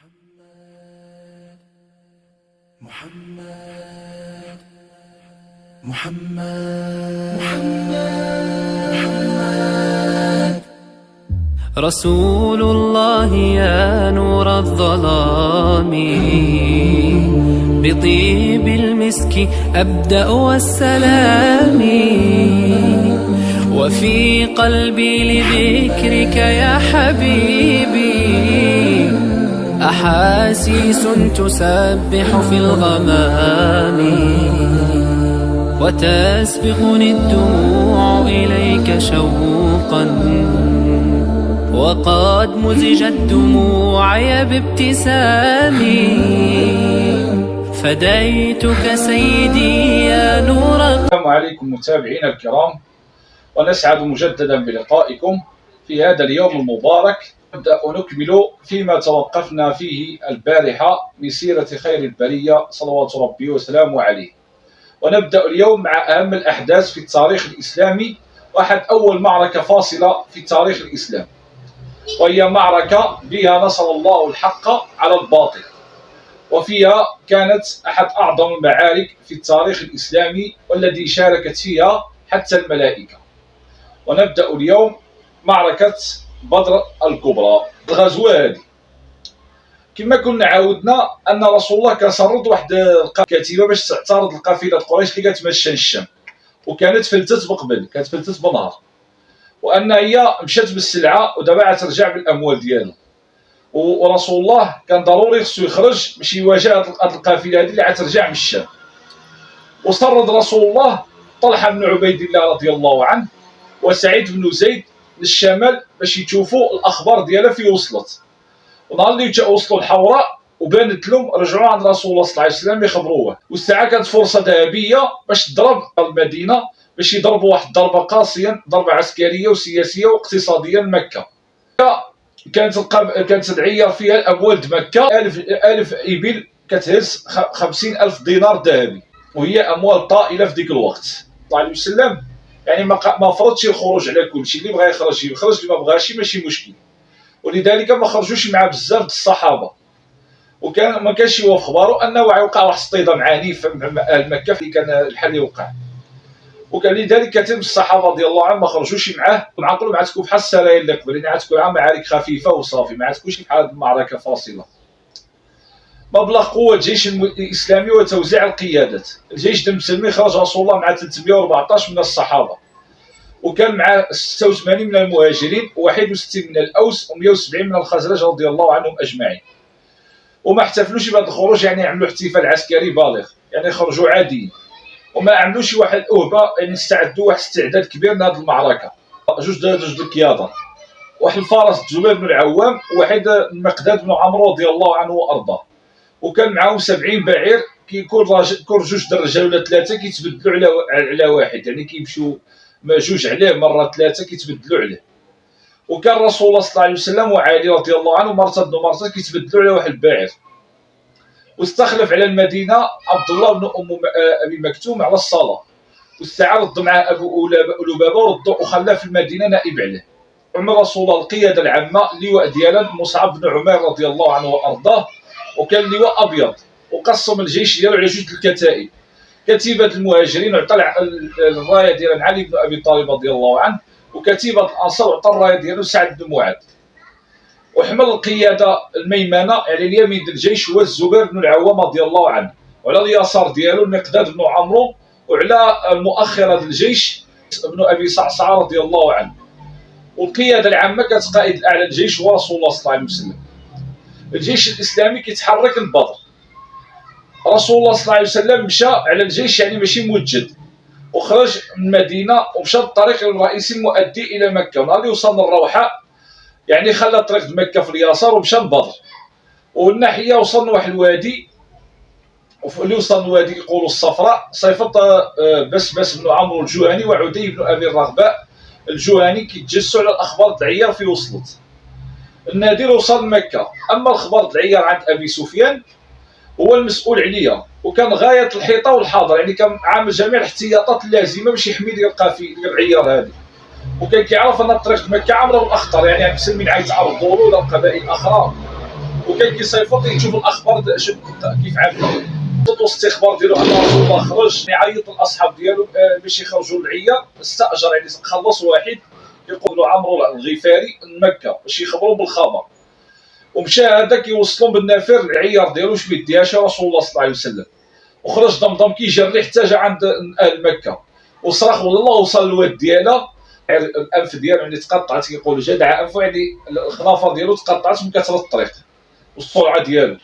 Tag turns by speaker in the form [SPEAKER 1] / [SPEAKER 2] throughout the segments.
[SPEAKER 1] محمد محمد محمد محمد
[SPEAKER 2] رسول الله يا نور الظلام، بطيب المسك أبدأ والسلام، وفي قلبي لذكرك يا حبيبي أحاسيس تسبح في الغمام، وتسبقني الدموع إليك شوقا، وقد مزجت دموعي بابتسامي، فديتك سيدي يا نور.
[SPEAKER 3] السلام عليكم متابعينا الكرام، ونسعد مجددا بلقائكم في هذا اليوم المبارك. نبدأ نكمل فيما توقفنا فيه البارحة من سيرة خير البرية صلوات ربي وسلامه عليه، ونبدأ اليوم مع أهم الأحداث في التاريخ الإسلامي، وأحد أول معركة فاصلة في تاريخ الإسلام، وهي معركة بها نصر الله الحق على الباطل، وفيها كانت أحد أعظم المعارك في التاريخ الإسلامي والذي شاركت فيها حتى الملائكة. ونبدأ اليوم معركة بدر الكبرى. الغزوة هذه كما كنا عاودنا أن رسول الله كان سرد واحد الكتيبة باش تعترض القافلة قريش اللي كتمشى الشام، وكانت فلتت بقبل، كانت فلتت بنهار، وأن هي مشات بالسلعة ودابا ترجع بالأموال ديالها، ورسول الله كان ضروري خصو يخرج باش يواجه هذه القافلة هذه اللي غترجع من الشام. وسرد رسول الله طلحة بن عبيد الله رضي الله عنه وسعيد بن زيد للشمال باش يشوفوا الأخبار ديالها في وصلت. ونهار اللي وصلوا الحوراء وبانت لهم رجعوا عند رسول الله صلى الله عليه وسلم يخبروه، والساعة كانت فرصة ذهبية باش تضرب المدينة، باش يضربوا واحد الضربة قاسية، ضربة عسكرية وسياسية واقتصادية لمكة. كانت العيار فيها الأموال د مكة، ألف إبل كتهز 50,000 دينار ذهبي، وهي أموال طائلة في ذيك الوقت. صلى الله عليه وسلم يعني ما فرضش الخروج على كل شيء، اللي بغى يخرج اللي ما بغاش ماشي مشكل، ولذلك ما خرجوش مع بزاف د الصحابة، وكان ما كانش هو في خباره انه يوقع واحد اصطدام عنيف مع اهل مكة اللي كان الحل يوقع، وكان لذلك كثير من الصحابة رضي الله عنهم ما خرجوش معاه. ونعقلوا مع تكون بحال السرايا اللي قبل، يعني تكون معارك خفيفة وصافي، ما تكونش بحال هذه المعركة فاصلة. مبلغ قوة الجيش الإسلامي وتوزيع القيادات. الجيش المسلمي خرج رسول الله مع 314 من الصحابة، وكان مع 86 من المهاجرين و61 من الأوس و170 من الخزرج رضي الله عنهم أجمعين. وما احتفلوش بهذا الخروج يعني عملوا احتفال عسكري بالغ، يعني خرجوا عاديين، وما عملوش واحد الأهبة، يعني استعدوا واحد استعداد كبير لهذه المعركة. جوج القيادة، واحد الفارس الزبير بن العوام وواحد المقداد بن عمرو رضي الله عنه وأرضاه، وكان معاهم 70 بعير، كيكون جوج د الرجال ولا ثلاثة كيتبدلوا على واحد، يعني كيمشيو جوج عليه مرة ثلاثة كيتبدلوا عليه. وكان رسول الله صلى الله عليه وسلم وعلي رضي الله عنه مرتين كيتبدلوا على واحد البعير. واستخلف على المدينة عبد الله بن أبي مكتوم على الصلاة، والساعة رد معاه أبو لبابة وخلاه في المدينة نائب عليه. عمر رسول الله القيادة العامة، اللواء ديالا مصعب بن عمير رضي الله عنه وأرضاه، وكان اللواء أبيض، وقسم الجيش ديالو على جوج الكتائب. كتيبة المهاجرين عطى الراية ديال علي بن أبي طالب رضي الله عنه، وكتيبة الأنصار عطى الراية ديالو سعد بن معاذ. وحمل القيادة الميمنة يعني اليمين ديال الجيش هو الزبير بن العوام رضي الله عنه، وعلى اليسار ديالو المقداد بن عمرو، وعلى المؤخرة ديال الجيش ابن أبي صعصعة رضي الله عنه. والقيادة العامة كانت قائد الأعلى الجيش هو رسول الله صلى الله عليه وسلم. الجيش الإسلامي كيتحرك لبدر. رسول الله صلى الله عليه وسلم مشى على الجيش يعني ماشي موجد، وخرج من المدينة ومشى الطريق الرئيسي المؤدي إلى مكة. ونهار اللي وصل للروحة يعني خلى طريق مكة في اليسار ومشى لبدر، والناحية وصل لواحد الوادي، اللي وصل للوادي يقولوا الصفراء، صيفط بس بن عمرو الجهني وعدي بن أبي الرغباء الجهني كيتجسوا على الأخبار العيار في وصلت. النادر وصل لمكة، أما الأخبار العيار عند أبي سفيان هو المسؤول عليها، وكان غاية الحيطة والحاضر، يعني كان عامل جميع الاحتياطات اللازمة باش يحمي ديال القافلة ديال العيار هذه. وكان كيعرف أن الطريق مكة عامرة بالأخطر، يعني المسلمين عايزين يتعرضوا له ولا القبائل الأخرى وكان كيصيفط يشوف الاخبار كيف عامله. صوتو استخبار ديالو ان رسول الله خرج يعيط للاصحاب ديالو باش يخرجوا للعيا. استاجر يعني خلص واحد يقول له عمرو الغفاري لمكه باش يخبروا بالخبر، ومشى هذاك يوصلهم بالنافر العيار ديالو واش بيديهاش رسول الله صلى الله عليه وسلم، وخرج ضمضم كيجري حتى جا عند اهل مكه وصرخ والله وصل الواد ديالها. الانف ديالو يعني تقطعت، كيقولوا جدع انفو يعني الخنافر ديالو تقطعت من كثره الطريق والسرعه ديالو،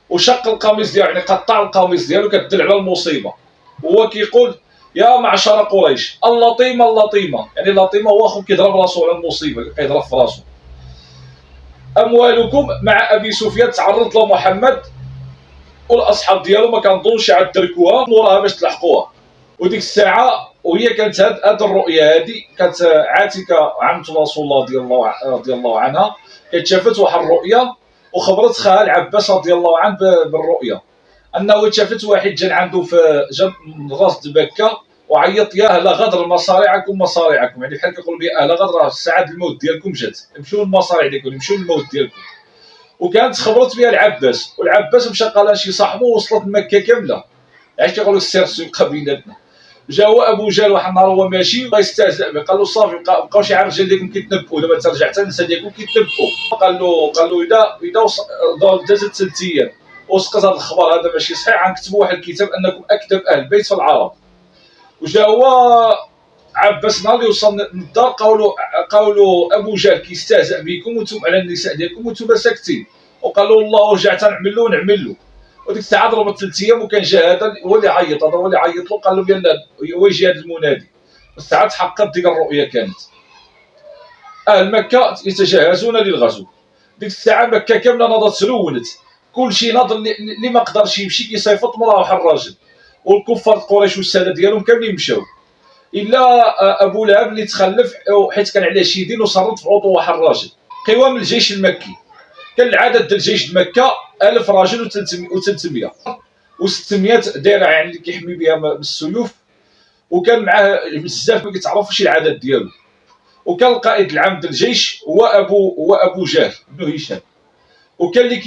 [SPEAKER 3] وشق القميص ديالو يعني قطع القميص ديالو كتدل على المصيبه. وهو كيقول يا معشر قريش اللطيمه اللطيمه، يعني اللطيمه هو اخو كيضرب راسو على المصيبه كيضرب في راسو. اموالكم مع ابي سفيان تعرض له محمد والاصحاب ديالو ما كنظنوش عاد تركوها موراها باش تلحقوها. وديك الساعه وهي كانت هاد الرؤيه هادي كانت عاتكه عمه رسول الله رضي الله عنها، كانت شافت واحد الرؤيه وخبرت خالها العباس رضي الله عنه بالرؤيه انه شافت واحد جا عنده في جنب راس مكه وعيط يا اهل غدر مصارعكم مصارعكم، يعني بحال كيقول يا اهل غدر الساعه الموت ديالكم جات، مشيو للمصارع ديالكم مشيو للموت ديالكم. وكانت خبرت بها العباس، والعباس مشى قال لها شي صاحبه وصلت مكه كامله، علاش كيقولوا السير سوق بيناتنا. جا هو ابو جهل واحد النهار هو ماشي بغا يستهزئ به، قال له صافي بقاو شي عرجال ديالكم كيتنبؤوا دابا ترجع حتى النساء ديالكم كيتنبؤوا. قال له اذا دازت 3 ايام وسقط هذا الخبر هذا ماشي صحيح غنكتبوا واحد الكتاب انكم اكذب اهل البيت في العرب. وجا هو عباس نهار اللي وصل للدار قالوا ابو جهل كيستهزئ بكم وانتم على النساء ديالكم وانتم ساكتين، وقال له والله رجعت نعمل له. وديك الساعه ضربت 3 ايام وكان جا هذا هو اللي عيط له قال له يلا هو يجي هذا المنادي. الساعه تحققت ديك الرؤيه، كانت اهل مكه يتجهزون للغزو. ديك الساعه مكه كامله ناضت تلونت، كلشي ناض اللي ما قدرش يمشي كيصيفط مراه واحد الراجل، والكفار قريش والساده ديالهم كاملين مشاو الا ابو لهب اللي تخلف حيت كان عليه شي دين وصرت في عضو واحد الراجل. قوام الجيش المكي كان العدد ديال الجيش مكه 1000 راجل و300 و600 درع يعني اللي كيحمي بها بالسيوف، وكان معاه بزاف ما كيتعرفوش العدد ديالو. وكان القائد العام ديال الجيش هو ابو جهل بن هشام، وكان اللي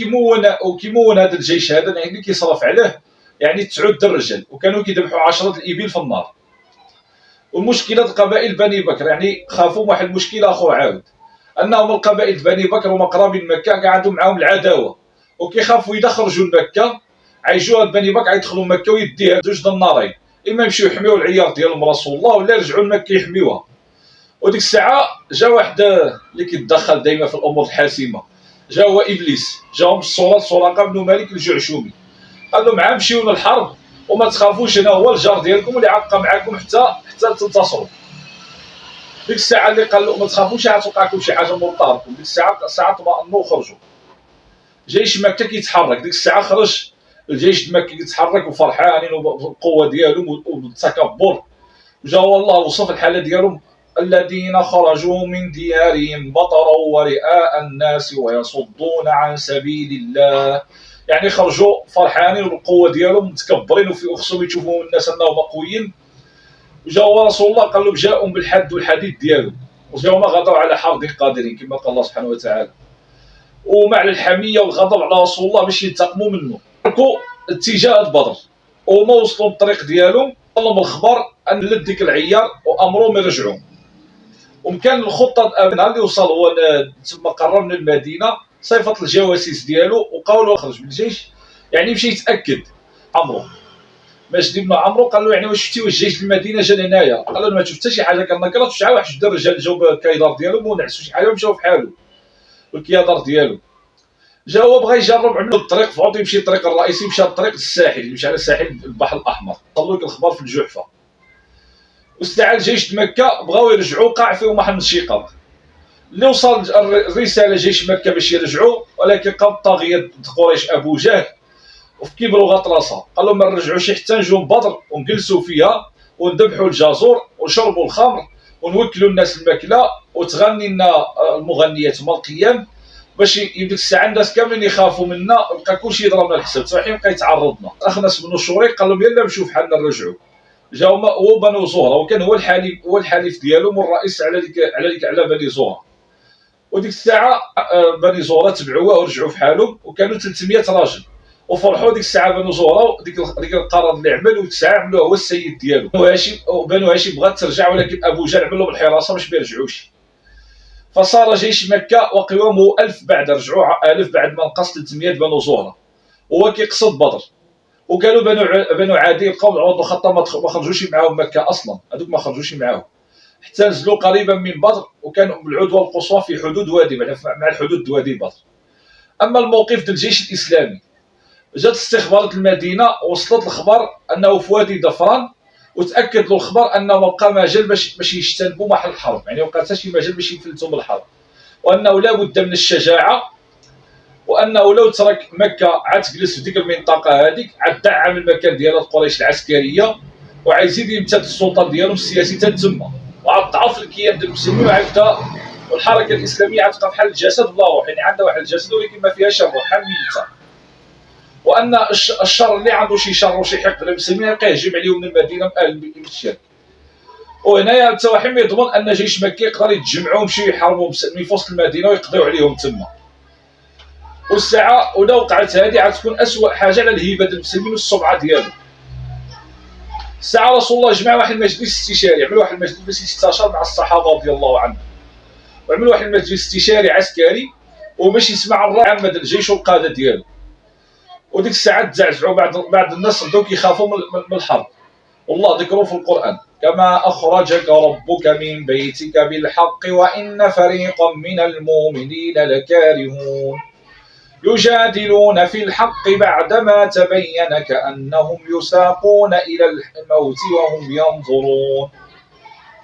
[SPEAKER 3] كيمون هذا الجيش هذا يعني اللي كيصرف عليه يعني 9 الرجال، وكانوا كيذبحوا 10 الابل في النار. والمشكله قبائل بني بكر يعني خافوا واحد المشكله اخر عاود، انهم القبائل بني بكر هما قرابين مكه كاع عندهم معاهم العداوه، وكيخافوا اذا خرجوا لمكه عيجوا بني بكر يدخلوا مكه ويديها جوج د النارين، اما يمشيو يحميو العيار ديالهم رسول الله ولا يرجعوا لمكه يحميوها. وديك الساعه جا واحد اللي كيتدخل دائما في الامور الحاسمه، جا هو ابليس، جاهم بالصوره سراقه بن مالك الجعشومي، قال لهم عا مشيو للحرب وما تخافوش انا هو الجار ديالكم اللي غيبقى معاكم حتى تنتصروا. ديك الساعه اللي قال له ما تخافوش غتوقعكم شي حاجه من طاركم، ديك الساعه طمأنوا وخرجوا. جيش مكه كيتحرك، ديك الساعه خرج الجيش المكي كيتحرك وفرحانين بالقوه ديالهم وبالتكبر. جا والله وصف الحاله ديالهم الذين خرجوا من ديارهم بطرا ورئاء الناس ويصدون عن سبيل الله، يعني خرجوا فرحانين بالقوه ديالهم متكبرين وخصهم يشوفوا الناس انهم قويين. وجاء رسول الله قال لهم جاءهم بالحد والحديد ديالهم، وجاءوا ما غدروا على حرب قادرين كما قال الله سبحانه وتعالى. ومع الحميه والغضب على رسول الله باش ينتقموا منه تركوا اتجاه بدر، وما وصلوا الطريق ديالهم طلب الخبر ان لد ديك العيار وامرهم يرجعوا. وكان الخطه نهار اللي وصل هو تما قرب من المدينه صيفط الجواسيس ديالو وقالوا خرج بالجيش يعني يمشي يتاكد. عمرو باش بن عمرو قال له يعني واش شفتي واش جيش المدينه جا لهنايا؟ قال له ما شفت حتى شي حاجه، كنكرت شحال واحد جوج الرجال جاو بالكيدار ديالهم ونعسوا شي حاجه ومشاو بحالو والكيادر ديالو. جا هو بغى يجرب عملوا الطريق فعطوا يمشي الطريق الرئيسي، مشى الطريق الساحل يمشي على ساحل البحر الاحمر، وصلوا لك الخبر في الجحفه. واستعال جيش مكه بغاو يرجعوا قاع فيهم واحد الانشقاق اللي وصل الرساله جيش مكه باش يرجعوا، ولكن قام طاغيه قريش ابو جهل وفي كبر وغطرسه قال لهم ما نرجعوش حتى نجوا بدر ونجلسوا فيها وندبحوا الجزور ونشربوا الخمر ونوكلوا الناس الماكله وتغني لنا المغنيات مال القيام باش ديك الساعه الناس كاملين يخافوا منا وبقى كلشي يضربنا الحساب صحيح بقى يتعرضنا. اخنس بن الشريق قال لهم يلا نمشيو بحالنا نرجعوا. جاو هو بنو زهره وكان هو الحليف ديالهم والرئيس على بني زهره. وديك الساعه بني زهره تبعوه ورجعوا في حالهم، وكانوا 300 راجل وفرحوا. ديك الساعه بنو زهره ديك القرار اللي عمل، وديك الساعه عملوه هو السيد ديالو. بنو هاشم بغات ترجع، ولكن ابو جهل عمل لهم الحراسه باش ما يرجعوش. فصار جيش مكه وقوامه 1000 بعد، رجعوا 1000 بعد ما نقص 300 بنو زهره، وهو كيقصد بدر. وقالوا بنو عادي بقاو عوض الخطه ما خرجوش معاهم مكه اصلا، هذوك ما خرجوش معاهم حتى نزلوا قريبا من بدر، وكانوا بالعدوى القصوى في حدود وادي مع الحدود وادي بدر. اما الموقف ديال الجيش الاسلامي، جات استخبارات المدينه، وصلت الخبر انه في وادي ظفران، وتاكد له الخبر انه ما بقى مجال باش يجتنبوا محل الحرب، يعني ما بقى حتى شي مجال باش يفلتوا من الحرب، وانه لا بد من الشجاعه، وانه لو ترك مكه عاد تجلس في ديك المنطقه هذيك، عاد دعم المكان ديالها قريش العسكريه، وعايزين يمتد السلطان ديالهم السياسي تما، وعاد ضعف الكيان ديال المسلمين، وعاد والحركه الاسلاميه عاد تبقى بحال الجسد بلا روح، يعني عندها واحد الجسد ولكن ما فيهاش الروح، بحال ميته. وان الشر اللي عنده شي شر وشي حقد للمسلمين يبقى يهجم عليهم من المدينه من الشرك. وهنايا التوحيد يضمن ان جيش مكي يقدر يتجمعوا ويمشيو يحاربوا المسلمين في وسط المدينه ويقضيو عليهم تما. والساعه ولا وقعت هذه عاد تكون اسوء حاجه على الهيبه ديال المسلمين والسمعه ديالهم. الساعه رسول الله جمع واحد المجلس استشاري، عملوا واحد المجلس استشار مع الصحابه رضي الله عنهم، وعملوا واحد المجلس استشاري عسكري وباش يسمع الراي العام ديال الجيش والقاده ديالو. وديك الساعه تزعزعوا بعض الناس بداو كيخافوا من الحرب، والله ذكروا في القران كما اخرجك ربك من بيتك بالحق وان فريقا من المؤمنين لكارهون يجادلون في الحق بعدما تبين كأنهم يساقون إلى الموت وهم ينظرون.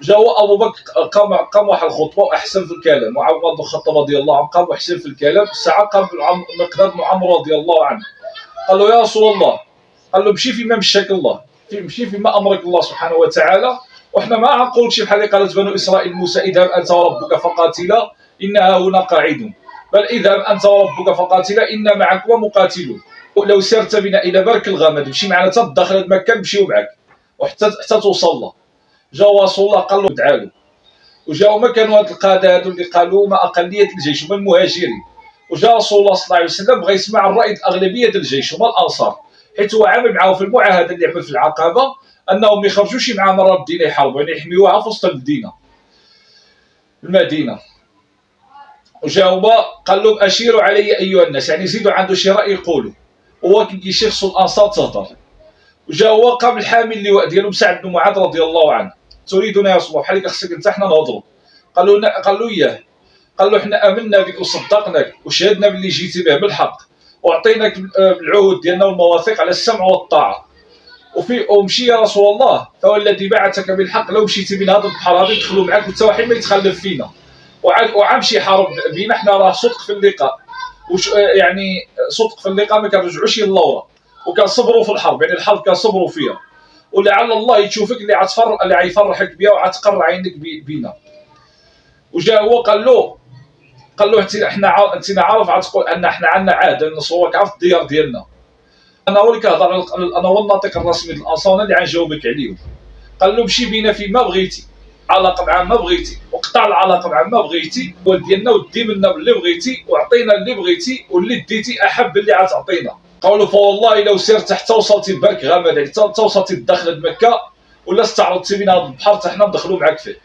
[SPEAKER 3] جاء أبو بكر قام واحد الخطبة وأحسن في الكلام، وعمر بن الخطاب رضي الله عنه قام وأحسن في الكلام. الساعة قام مقداد بن عمرو رضي الله عنه قال له يا رسول الله، قال له مشي فيما مشاك الله، مشي فيما أمرك الله سبحانه وتعالى، وإحنا ما نقول شي بحال اللي قالت بنو إسرائيل موسى اذهب أنت وربك فقاتلا إنها هنا قاعدون، بل اذهب أنت وربك فقاتلا إنا معكم مقاتلون. لو سرت بنا إلى برك الغمد، مشي معنا حتى داخل مكة نمشيو معاك وحتى توصل له. جاو رسول الله قال له دعا له، وجاو ما كانوا هاد القاده هادو اللي قالوا ما اقليه الجيش هما المهاجرين، وجا رسول الله صلى الله عليه وسلم بغى يسمع الراي الاغلبيه ديال الجيش هما الانصار، حيت هو عامل معاهم في المعاهده اللي عمل في العقبه انهم ما يخرجوش مع مرة المدينه يحاربوا، يعني يحميوها في وسط المدينه. وجاوب قال لهم اشيروا علي ايها الناس، يعني زيدوا عنده شي راي يقولوا، هو كيشي خصو الانصار تهضر. وجا هو قام الحامل اللواء ديالهم سعد بن معاذ رضي الله عنه، تريدنا يا رسول الله بحال هكا خصك انت حنا نهضروا. قال له اياه، قال له حنا امنا بك وصدقناك وشهدنا باللي جيتي به بالحق، واعطيناك العهود ديالنا والمواثيق على السمع والطاعه، ومشي يا رسول الله فهو الذي بعثك بالحق، لو مشيتي من هذا البحر هذا يدخلوا معك وتا واحد ما يتخلف فينا، وعمشي يحارب بينا، حنا راه صدق في اللقاء، يعني صدق في اللقاء ما كنرجعوش للورا، وكنصبروا في الحرب، يعني الحرب كنصبروا فيها، ولعل الله يشوفك اللي غيفرحك بها وغتقر عينك بينا. وجا هو قال له انت عارف غتقول ان احنا عندنا عهد نصوك في الديار ديالنا، انا هو اللي كنهضر، انا هو الناطق الرسمي للانصار اللي غنجاوبك عليهم. قال له مشي بينا فيما بغيتي، علاقه مع ما بغيتي، وقطع العلاقه مع ما بغيتي، وديالنا ودي منا باللي بغيتي، وعطينا اللي بغيتي، واللي ديتي احب اللي غتعطينا. قالوا فوالله لو سرت حتى وصلتي لبرك غامد، يعني حتى وصلتي لداخل مكه ولا استعرضتي بين هذا البحر حتى حنا ندخلوا معاك فيه.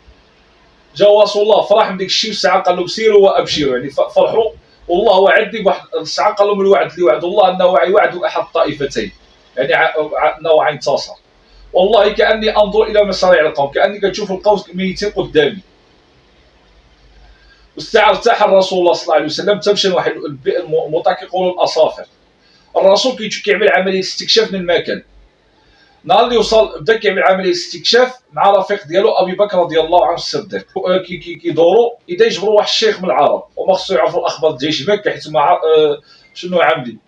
[SPEAKER 3] جا رسول الله فرح من ديك الشيء، والساعه قال لهم سيروا وابشروا، يعني فرحوا، والله وعدني بواحد الساعه قال لهم الوعد اللي وعد الله انه يوعد احد الطائفتين، يعني انه غينتصر. والله كاني انظر الى مصاريع القوم، كاني كنشوف القوم ميتين قدامي. والساعه ارتاح الرسول الله صلى الله عليه وسلم، تمشى واحد المطاق يقولوا الاصافر، الرسول كيعمل عمليه استكشاف من المكان. نهار اللي وصل بدا كيعمل عمليه استكشاف مع رفيق ديالو ابي بكر رضي الله عنه الصديق، كيدوروا اذا يجبروا واحد الشيخ من العرب، وما خصو يعرفوا الاخبار ديال جيش مكه حيت ما شنو عاملين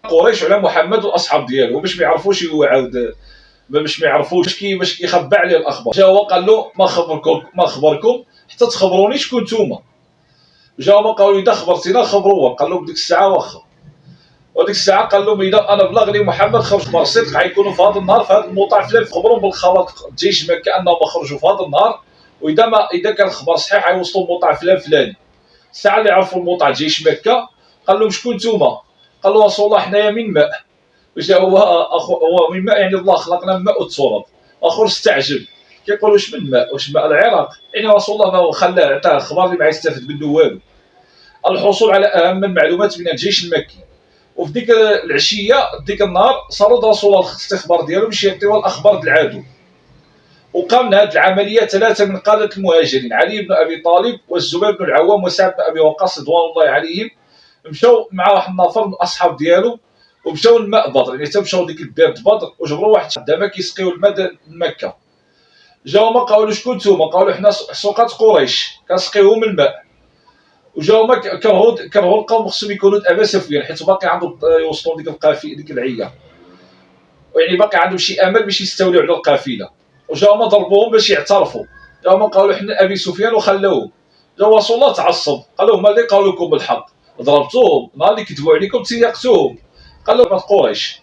[SPEAKER 3] قريش على محمد والاصحاب ديالو، باش ما يعرفوش هو عاود، باش ما يعرفوش باش كيخبى عليه الاخبار. جا هو قال له ما خبركم حتى تخبروني شكون نتوما. جا هما قالوا اذا خبرتينا خبروه، قال لهم ديك الساعه واخا. وديك الساعه قال لهم اذا انا بلغني محمد خرج برصدق غيكونوا في هذا النهار في هذا الموطع فلان، خبرهم بالخبر جيش مكه انهم خرجوا في هذا النهار، واذا كان الخبر صحيح غيوصلوا الموطع فلان فلاني. الساعه اللي عرفوا الموطع جيش مكه قال لهم شكون نتوما؟ قال له رسول الله حنايا من ماء. واش هو من ماء يعني الله خلقنا من ماء وتراب. اخر استعجب كيقول واش من ماء؟ واش ماء العراق؟ يعني رسول الله ما خلاه عطاه الخبر اللي ما يستافد منه والو. الحصول على اهم المعلومات من الجيش المكي. وفي ديك العشيه ديك النهار صاروا رسول الله الاستخبار ديالو باش يعطيوها الاخبار د العدو. وقام من هذه العمليه ثلاثه من قاده المهاجرين علي بن ابي طالب والزبير بن العوام وسعد بن ابي وقاص رضوان الله عليهم مشاو مع واحد النفر من الاصحاب ديالو ومشاو لماء بدر، يعني تمشاو ديك البير بدر وجبروا واحد خدامه كيسقيو الماء لمكه. جاو ما قالوا شكون نتوما؟ قالوا حنا سقاة قريش كنسقيوهم الماء. وجاو ما كرهوا القوم خصهم يكونوا ابا سفيان حيت باقي عندهم يوصلوا ديك القافله ديك العيه، يعني باقي عندهم شي امل باش يستولوا على القافله. وجاو ما ضربوهم باش يعترفوا، جاو ما قالوا حنا ابي سفيان وخلوهم. جاو رسول الله تعصب قال لهم هما اللي قالوا لكم الحق، ضربتوهم نهار اللي كذبوا عليكم تيقتوهم. قال لهم قريش.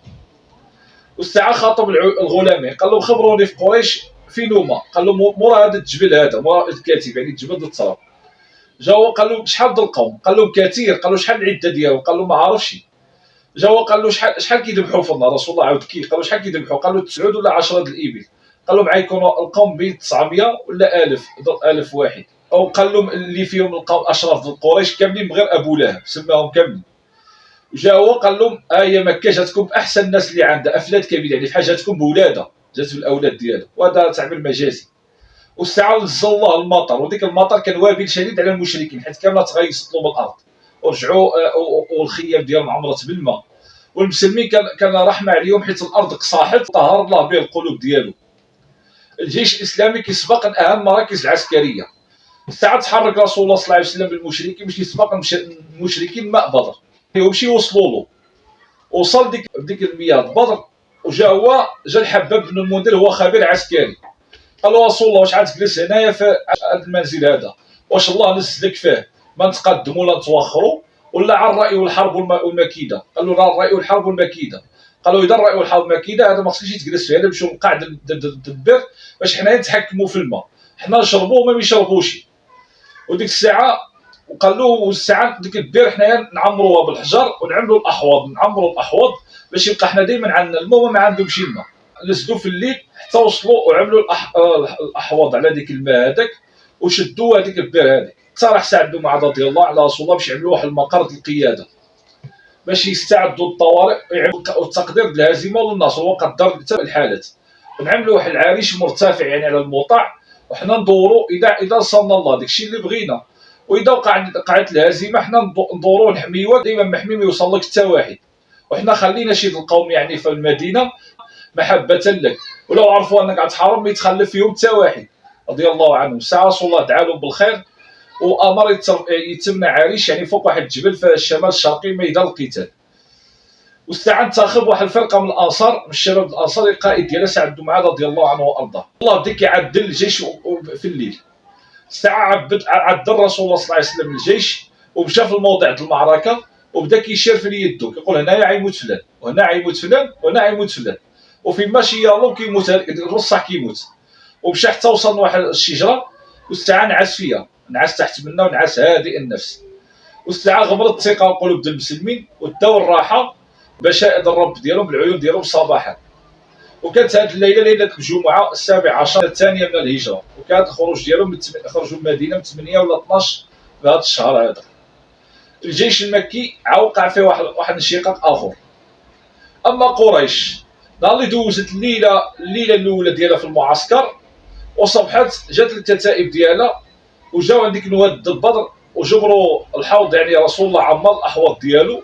[SPEAKER 3] والساعه خاطب الغلامين قال لهم خبروني في قريش فين هما؟ قال لهم مورا هذا الجبل، هذا مورا الكاتب يعني الجبل د التراب. جاو قال لهم شحال د القوم؟ قال لهم كثير. قالوا شحال العده ديالو؟ قال لهم ما عارفش. جاو قال له شحال كيذبحوا في النهار؟ رسول الله عاود قالوا شحال كيذبحوا؟ قال له 9 ولا 10 د الابل. قال لهم غيكونوا القوم بين 900 ولا 1000 واحد. او قال لهم اللي فيهم القوم اشراف د قريش كاملين من غير ابو لهب سماهم كاملين. جا هو قال لهم هي مكه جاتكم باحسن الناس اللي عندها افلاد كبيره، يعني بحال جاتكم بولادها، جات بالاولاد ديالها، وهذا تعبير مجازي. والساعه نزل الله المطر، وديك المطر كان وابل شديد على المشركين حيت كامله تغيصوا بالارض ورجعوا والخيام ديالهم عمرت بالماء. والمسلمين كان رحمه عليهم حيت الارض قصاحت طهر الله به القلوب ديالو. الجيش الاسلامي كيسبق اهم المراكز العسكريه. الساعه تحرك رسول الله صلى الله عليه وسلم بالمشركين باش يسبق المشركين ماء بدر، يمشي يوصلوا له. وصل ديك المياه بدر وجا الحباب بن المنذر هو خبير عسكري. قال له رسول الله واش عاد تجلس هنايا في هذا المنزل هذا؟ واش الله نزلك فيه ما نتقدموا ولا نتوخروا ولا على الراي والحرب والمكيده؟ قال له لا، الراي والحرب والمكيده. قال له اذا الراي والحرب والمكيده هذا ما خصنيش تجلس فيه، هذا نمشيو نقعد الدبر باش حنايا نتحكموا في الماء، حنا نشربوا وما يشربوش. وديك الساعه وقال له الساعه ديك البير حنايا نعمروها بالحجر ونعملوا الاحواض، نعمروا الاحواض باش يبقى حنا دائما عندنا الماء وما عندهمش الماء. نزلوا في الليل حتى وصلوا وعملوا الاحواض على ديك الماء هذاك وشدوا هذيك البير هذيك. اقترح سعد بن معاذ رضي الله على رسول الله باش يعملوا واحد المقر القياده باش يستعدوا للطوارئ والتقدير الهزيمه والنصر. هو قدر حتى الحالات. نعملوا واحد العريش مرتفع يعني على الموطع وحنا ندوروا اذا وصلنا الله داكشي اللي بغينا، واذا وقعت الهزيمه حنا ندوروا نحميوها دائما محمي ما يوصل لك حتى واحد. وحنا خلينا شي القوم يعني في المدينه محبه لك، ولو عرفوا انك غتحارب ما يتخلف فيهم حتى واحد رضي الله عنهم. ساعه رسول الله دعا لهم بالخير وامر يتم عريش يعني فوق واحد الجبل في الشمال الشرقي ميدان القتال. والساعه انتخب واحد الفرقه من الانصار من الشباب الانصار القائد ديالها سعد بن معاذ رضي الله عنه وارضاه. الله بدا كيعدل الجيش في الليل. الساعه عدل رسول الله صلى الله عليه وسلم الجيش ومشى في الموضع د المعركه وبدا كيشير في يده كيقول هنايا غيموت فلان وهنا غيموت فلان وهنا غيموت فلان، وفي ماشي يالو كيموت الرصح كيموت. ومشى حتى وصل لواحد الشجره والساعه نعس فيها، نعس تحت منها ونعس هادئ النفس. والساعه غمرت الثقه وقلوب المسلمين وداو الراحه بشائر الرب ديالهم بالعيون ديالهم صباحا. وكانت هذه الليله ليله الجمعه 17 الثانيه من الهجره، وكانت الخروج ديالهم خرجوا المدينه من 8 ولا 12 في هذا الشهر هذا. الجيش المكي وقع فيه واحد الانشقاق اخر. اما قريش نهار اللي دوزت الليله الاولى ديالها في المعسكر وصبحت جات الكتائب ديالها وجاو عندك نواد البدر وجبروا الحوض، يعني رسول الله عمر الاحواض ديالو.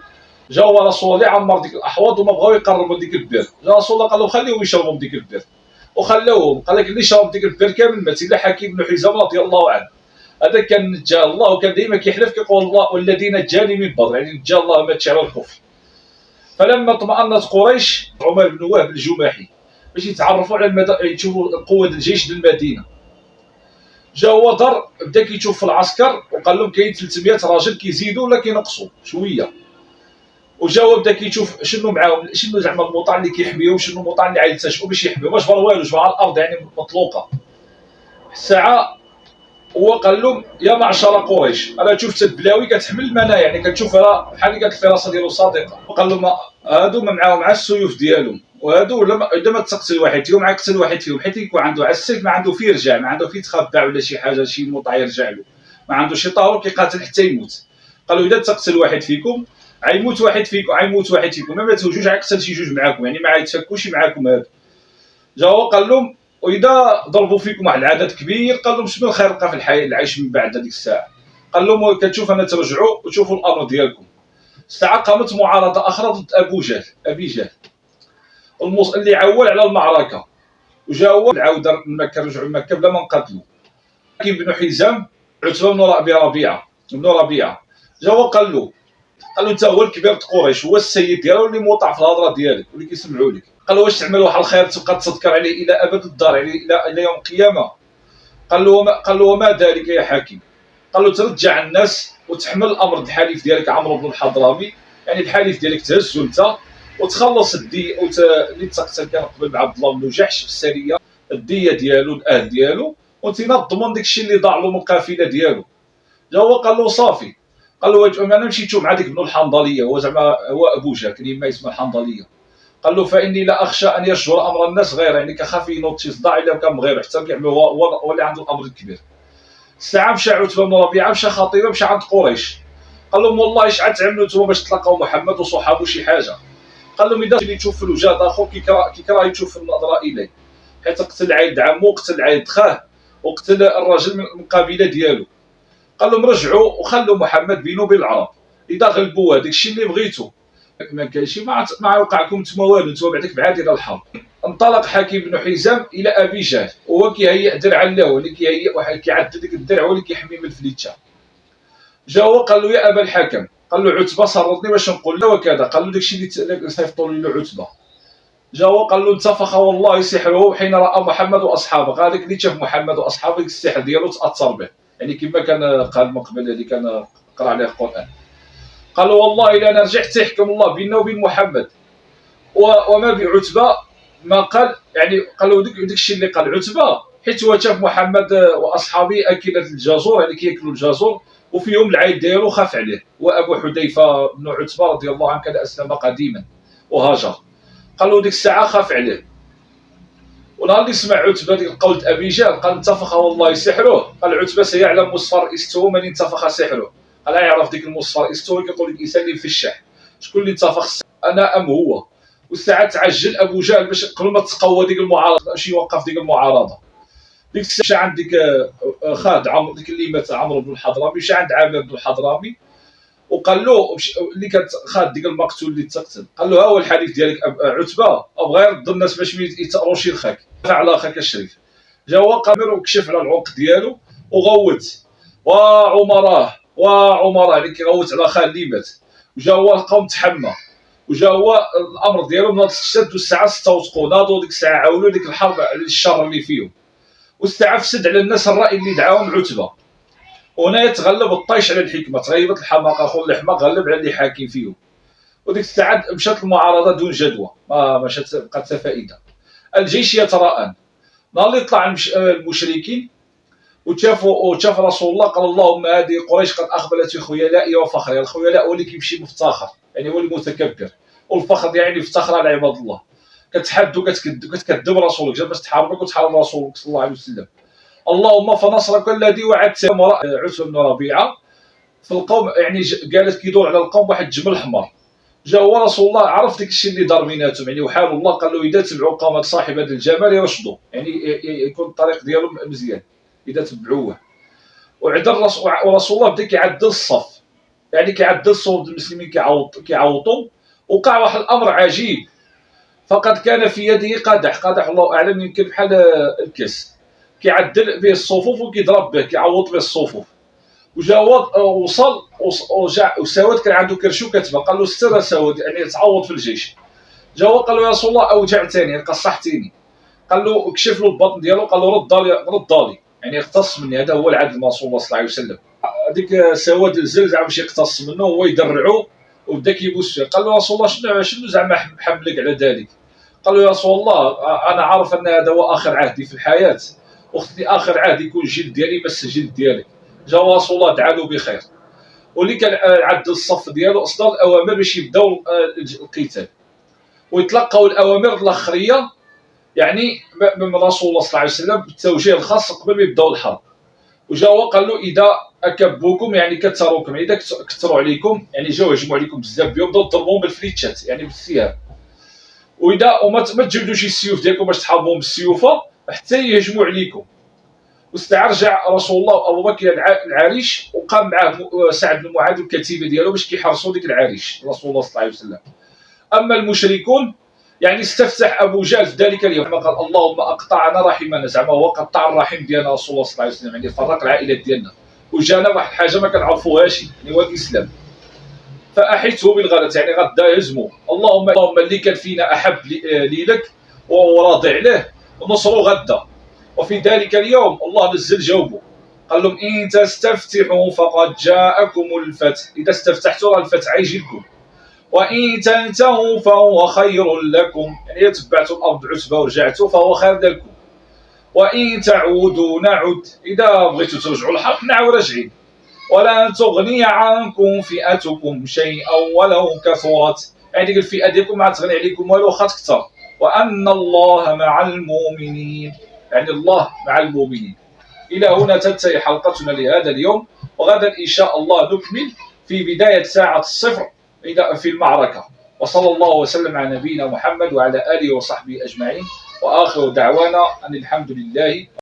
[SPEAKER 3] جاو رسول الله عمر ديك الاحواض وما بغاو يقربوا ديك البير. جا رسول الله قال لهم خليهم يشربوا من ديك البير وخلاوهم. قال لك اللي شرب ديك البير كامل مات الا حكيم بن حزام رضي الله عنه. هذا كان نجا الله وكان ديما كيحلف كيقول الله والذين نجاني من بدر، يعني نجا الله مات على الكفر. فلما اطمأنت قريش عمر بن وهب الجماحي باش يتعرفوا على يشوفوا قوه الجيش ديال المدينه. جا هو دار بدا كيشوف في العسكر وقال لهم كاين 300 راجل كيزيدوا ولا كينقصوا شويه. وجا هو بدا كيشوف شنو معاهم، شنو زعما الموطع اللي كيحميهم، شنو الموطع اللي غيلتجئوا باش يحميوا، ما جبر والو جبر على الارض يعني مطلوقه. الساعه هو قال لهم يا معشر قريش انا شفت البلاوي كتحمل المنايا، يعني كتشوفها بحال اللي قالت الفراسه ديالو صادقه. قال لهم هادو ما معاهم مع السيوف ديالهم، وهادو الا ما تقتل واحد فيهم عيقتل واحد فيهم، حيت يكون عنده على السيف ما عنده فيه يرجع، ما عنده فيه يتخبى ولا شي حاجه شي موطع يرجع له، ما عنده شي طاهور كيقاتل حتى يموت. قالوا اذا تقتل واحد فيكم عيموت واحد فيكم، ما جوج عيقتل شي جوج معاكم، يعني ما يتفكوش معاكم. هادو جاو قال لهم واذا ضربوا فيكم واحد العدد كبير قال لهم شنو الخير بقى في الحياه العيش من بعد هذيك الساعه. قال لهم كتشوف انا ترجعوا وتشوفوا الامر ديالكم. الساعه قامت معارضه اخرى ضد ابي جهل اللي عول على المعركه، وجا هو العوده من مكه، رجعوا لمكه بلا ما نقتلوا. كاين بن حزام عتبه بن ربيعه جا هو قال له انت هو الكبير د قريش، هو السيد ديالو اللي موطع في الهضره ديالك واللي كيسمعوا لك. قال له واش تعمل واحد الخير تبقى تذكر عليه الى ابد الدار، يعني الى يوم القيامه؟ قال له وما ذلك يا حاكم؟ قال له ترجع الناس وتحمل الامر الحليف ديالك عمرو بن الحضرمي، يعني الحليف ديالك تهزو انت وتخلص الدية اللي تقتل كان قبل مع عبد الله بن جحش في السريه، الديه ديالو الاهل ديالو، وانت نضمن داك الشيء اللي ضاع له من القافله ديالو. جا هو قال له صافي. قال له انا مشيت مع ديك ابن الحنظليه، هو زعما هو ابو جهل كان يما اسمه الحنظليه. قال له فاني لا اخشى ان يشجر امر الناس غير، يعني كخاف ينوض شي صداع الا كان غير حتى كيعملوا هو اللي عنده الامر الكبير. الساعه مشى عتبه بن ربيعه، مشى خطيبه، مشى عند قريش. قال لهم والله شحال تعملوا نتوما باش تلقاو محمد وصحابه شي حاجه. قال لهم اذا اللي تشوف في الوجاد اخو كيكره يشوف النظره اليه، حيت قتل عيد عمو، قتل عيد خاه، وقتل الرجل من القبيله ديالو. قال لهم رجعوا وخلوا محمد بينه وبين العرب، اذا غلبوه داك الشيء اللي بغيتو ما كاينش ما يوقعكم نتوما والو، نتوما بعدك بعاد الى الحرب. انطلق حكيم بن حزام الى ابي جهل وهو كيهيئ درعا له، اللي كيهيئ واحد كيعد ديك الدرع هو اللي كيحمي من الفليته. جا هو قال له يا ابا الحكم، قال له عتبه صرتني باش نقول له وكذا، قال له داكشي اللي صيفطوا له عتبه. جا هو قال له انتفخ والله سحره حين راى محمد واصحابه، هذاك اللي شاف محمد واصحابه السحر ديالو تاثر به، يعني كما كان قال من قبل اللي كان قرا عليه القران. قال له والله الا انا رجعت يحكم الله بيننا وبين محمد وما بعتبه ما قال، يعني قال له داك الشيء اللي قال عتبه، حيت هو شاف محمد واصحابه اكله الجزور، يعني كياكلوا الجزور، وفيهم العيد ديالو خاف عليه. وابو حذيفه بن عتبه رضي الله عنه كان اسلم قديما وهاجر، قال له ديك الساعه خاف عليه. ونهار اللي سمع عتبه ديك قولة ابي جهل قال انتفخ والله سحره، قال عتبه سيعلم مصفر استه من انتفخ سحره. قال يعرف ديك المصفر استه كيقول لك الانسان اللي في الشح شكون اللي انتفخ، انا ام هو. والساعه تعجل ابو جهل باش قبل ما تقوى ديك المعارضه باش يوقف ديك المعارضه. ديك الساعه مشى عند ديك خاد عمرو، ديك اللي مات عمرو بن الحضرمي، مشى عند عامر بن الحضرمي وقال له اللي كانت خاد ديك المقتول اللي تقتل، قال له ها هو الحليف ديالك عتبه، ابغى يرد الناس باش ما يتأروش شي لخاك على اخاك الشريف. جا هو قامر وكشف على العنق ديالو وغوت وعمره اللي كيغوت على خاه اللي مات. وجا هو القوم تحمى، وجا هو الامر ديالو ناض الشد، والساعه استوثقوا ناضوا ديك الساعه عاولوا ديك الحرب على الشر اللي فيهم، والساعه فسد على الناس الراي اللي دعاهم عتبه. وهنا يتغلب الطيش على الحكمه، تغيبت الحماقه اخو الحماق غلب على اللي حاكي فيهم. وديك الساعه مشات المعارضه دون جدوى، ما مشات بقات حتى فائده. الجيش يتراءن، نهار اللي طلع المشركين وشاف رسول الله قال اللهم هذه قريش قد اقبلت في خيلائي وفخري. الخيلاء هو اللي كيمشي مفتخر، يعني هو المتكبر، والفخر يعني افتخر على عباد الله. كتحدوا كتكذب رسولك، جا باش تحاربك وتحارب رسولك صلى الله عليه وسلم. اللهم فنصرك الذي وعدت. امراه عتبه بن ربيعه في القوم، يعني قالت كيدور على القوم واحد الجمل حمر. جا هو رسول الله عرف داك الشيء اللي دار بيناتهم، يعني وحال الله قال له اذا تبعوا قومك صاحب هذا الجمل يرشدوا، يعني يكون الطريق ديالهم مزيان اذا تبعوه. وعدل ورسول الله بدا كيعدل الصف، يعني كيعدل صوت المسلمين كيعوطوا. وقع واحد الامر عجيب، فقد كان في يده قدح الله اعلم يمكن بحال الكاس، كيعدل به الصفوف وكيضرب به كيعوط به الصفوف. وجا وصل وسواد كان عنده كرشو كتبه، قال له استر سواد يعني تعوض في الجيش. جا قال له يا رسول الله اوجعتني قصحتيني. قال له كشف له البطن ديالو، قال له رد لي يعني اقتص مني، هذا هو العدل مع رسول الله صلى الله عليه وسلم. هذيك سواد الزل زعما باش يقتص منه هو يدرعو وبدا كيبوس فيه. قال له رسول الله شنو زعما حملك على ذلك؟ قال له يا رسول الله انا عارف ان هذا هو اخر عهدي في الحياه، وقت اخر عهد يكون الجلد ديالي مس الجلد ديالك. جا رسول الله دعا له بخير، واللي كان عدل الصف ديالو اصدر الاوامر باش يبداو القتال، ويتلقاو الاوامر الاخريه يعني من رسول الله صلى الله عليه وسلم بالتوجيه الخاص قبل ما يبداو الحرب. وجا هو قال له اذا اكبوكم يعني كثروكم، اذا كثروا عليكم يعني جاو هجموا عليكم بزاف بهم، بداو ضربوهم بالفليتشات يعني بالسهام، واذا وما تجبدوش السيوف ديالكم باش تحاربوهم بالسيوفه حتى يهجموا عليكم. واسترجع رسول الله ابو بكر العريش، وقام معه سعد بن معاذ والكتيبه ديالو باش كيحرسوا ديك العريش رسول الله صلى الله عليه وسلم. اما المشركون يعني استفتح ابو جهل في ذلك اليوم قال اللهم اقطعنا رحمنا، زعما هو قطع الرحم ديالنا رسول الله صلى الله عليه وسلم، يعني فرق العائلات ديالنا، وجانا واحد الحاجه ما كنعرفوهاش يعني هو الاسلام، فاحيته بالغلط يعني غدا يهزموا. اللهم اللي كان فينا احب لي لك وهو راضي عليه ونصروا غدا. وفي ذلك اليوم الله نزل جوابه، قال لهم ان تستفتحوا فقد جاءكم الفتح، اذا استفتحتوا الفتح يجي لكم، وان تنتهوا فهو خير لكم، يعني تبعتوا الارض عتبه ورجعتوا فهو خير لكم، وان تعودوا نعد، اذا بغيتوا ترجعوا الحق نعاود راجعين، ولا تغني عنكم فئتكم شيئا ولو كثرت، يعني ديك الفئه ديالكم ما تغني عليكم والو واخا تكثر، وان الله مع المؤمنين، يعني الله مع المؤمنين. الى هنا تنتهي حلقتنا لهذا اليوم، وغدا ان شاء الله نكمل في بدايه ساعه الصفر في المعركه. وصلى الله وسلم على نبينا محمد وعلى اله وصحبه اجمعين، واخر دعوانا ان الحمد لله